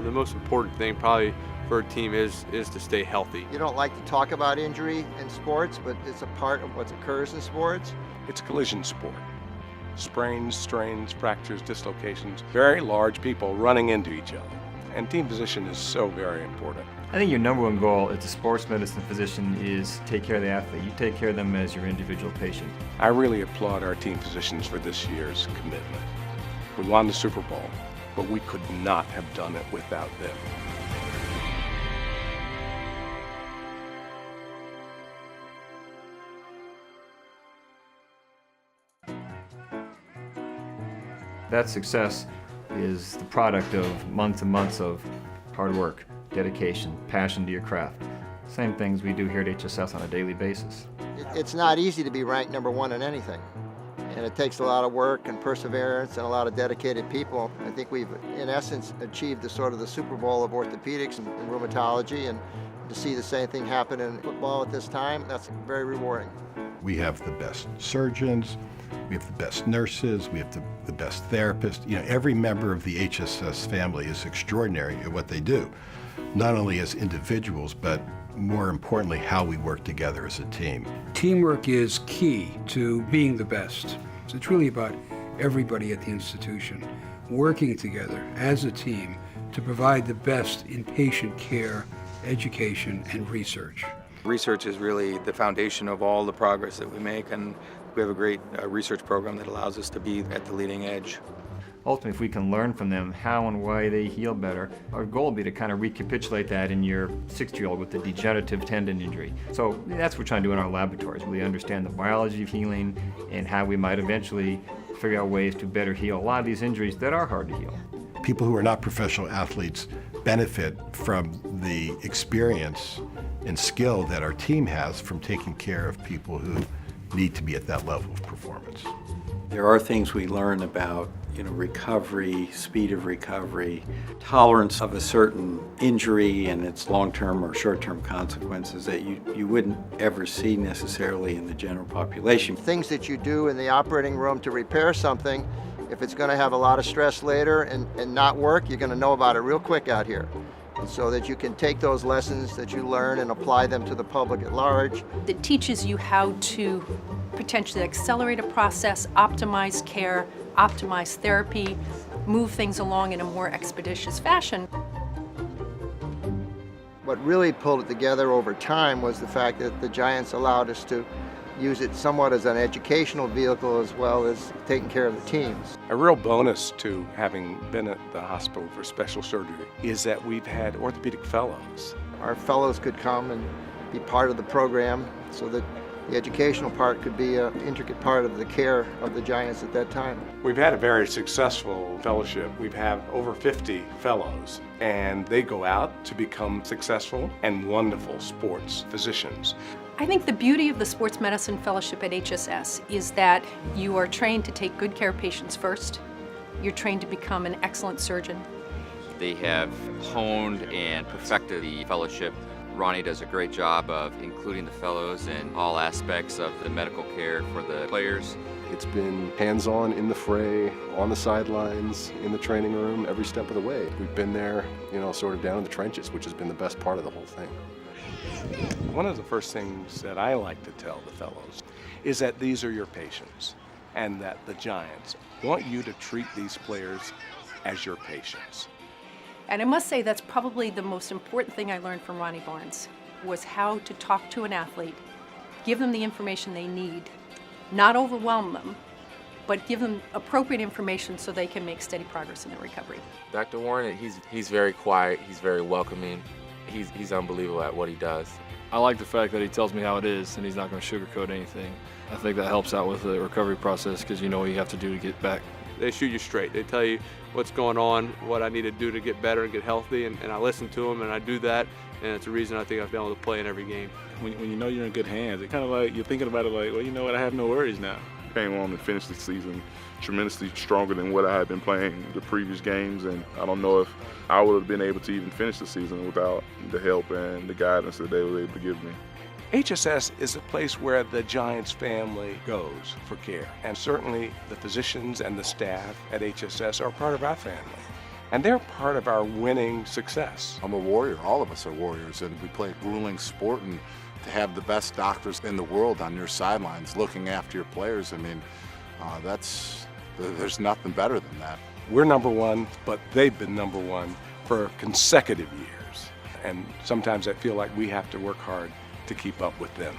The most important thing probably for a team is to stay healthy. You don't like to talk about injury in sports, but it's a part of what occurs in sports. It's a collision sport. Sprains, strains, fractures, dislocations, very large people running into each other. And team position is so very important. I think your number one goal as a sports medicine physician is take care of the athlete. You take care of them as your individual patient. I really applaud our team physicians for this year's commitment. We won the Super Bowl, but we could not have done it without them. That success is the product of months and months of hard work, dedication, passion to your craft. Same things we do here at HSS on a daily basis. It's not easy to be ranked number one in anything. And it takes a lot of work and perseverance and a lot of dedicated people. I think we've, in essence, achieved the sort of the Super Bowl of orthopedics and rheumatology, and to see the same thing happen in football at this time, that's very rewarding. We have the best surgeons, we have the best nurses, we have the best therapists. You know, every member of the HSS family is extraordinary at what they do, not only as individuals, but more importantly, how we work together as a team. Teamwork is key to being the best. It's really about everybody at the institution working together as a team to provide the best in patient care, education, and research. Research is really the foundation of all the progress that we make, and we have a great research program that allows us to be at the leading edge. Ultimately, if we can learn from them how and why they heal better, our goal will be to kind of recapitulate that in your 6-year-old with the degenerative tendon injury. So that's what we're trying to do in our laboratories, really understand the biology of healing and how we might eventually figure out ways to better heal a lot of these injuries that are hard to heal. People who are not professional athletes benefit from the experience and skill that our team has from taking care of people who need to be at that level of performance. There are things we learn about, recovery, speed of recovery, tolerance of a certain injury and its long-term or short-term consequences that you wouldn't ever see necessarily in the general population. Things that you do in the operating room to repair something, if it's going to have a lot of stress later and not work, you're going to know about it real quick out here. So that you can take those lessons that you learn and apply them to the public at large. It teaches you how to potentially accelerate a process, optimize care, optimize therapy, move things along in a more expeditious fashion. What really pulled it together over time was the fact that the Giants allowed us to use it somewhat as an educational vehicle as well as taking care of the teams. A real bonus to having been at the hospital for special surgery is that we've had orthopedic fellows. Our fellows could come and be part of the program so that the educational part could be an intricate part of the care of the Giants at that time. We've had a very successful fellowship. We've had over 50 fellows, and they go out to become successful and wonderful sports physicians. I think the beauty of the Sports Medicine Fellowship at HSS is that you are trained to take good care of patients first. You're trained to become an excellent surgeon. They have honed and perfected the fellowship. Ronnie does a great job of including the fellows in all aspects of the medical care for the players. It's been hands-on in the fray, on the sidelines, in the training room, every step of the way. We've been there, sort of down in the trenches, which has been the best part of the whole thing. One of the first things that I like to tell the fellows is that these are your patients and that the Giants want you to treat these players as your patients. And I must say that's probably the most important thing I learned from Ronnie Barnes, was how to talk to an athlete, give them the information they need, not overwhelm them, but give them appropriate information so they can make steady progress in their recovery. Dr. Warren, he's very quiet, he's very welcoming. He's unbelievable at what he does. I like the fact that he tells me how it is and he's not going to sugarcoat anything. I think that helps out with the recovery process because you know what you have to do to get back. They shoot you straight. They tell you what's going on, what I need to do to get better and get healthy, and I listen to them and I do that, and it's a reason I think I've been able to play in every game. When you know you're in good hands, it kind of like you're thinking about it like, well, you know what, I have no worries now. Came on and finished the season tremendously stronger than what I had been playing the previous games, and I don't know if I would have been able to even finish the season without the help and the guidance that they were able to give me. HSS is a place where the Giants family goes for care, and certainly the physicians and the staff at HSS are part of our family. And they're part of our winning success. I'm a warrior. All of us are warriors, and we play a grueling sport, and to have the best doctors in the world on your sidelines looking after your players, I mean, there's nothing better than that. We're number one, but they've been number one for consecutive years. And sometimes I feel like we have to work hard to keep up with them.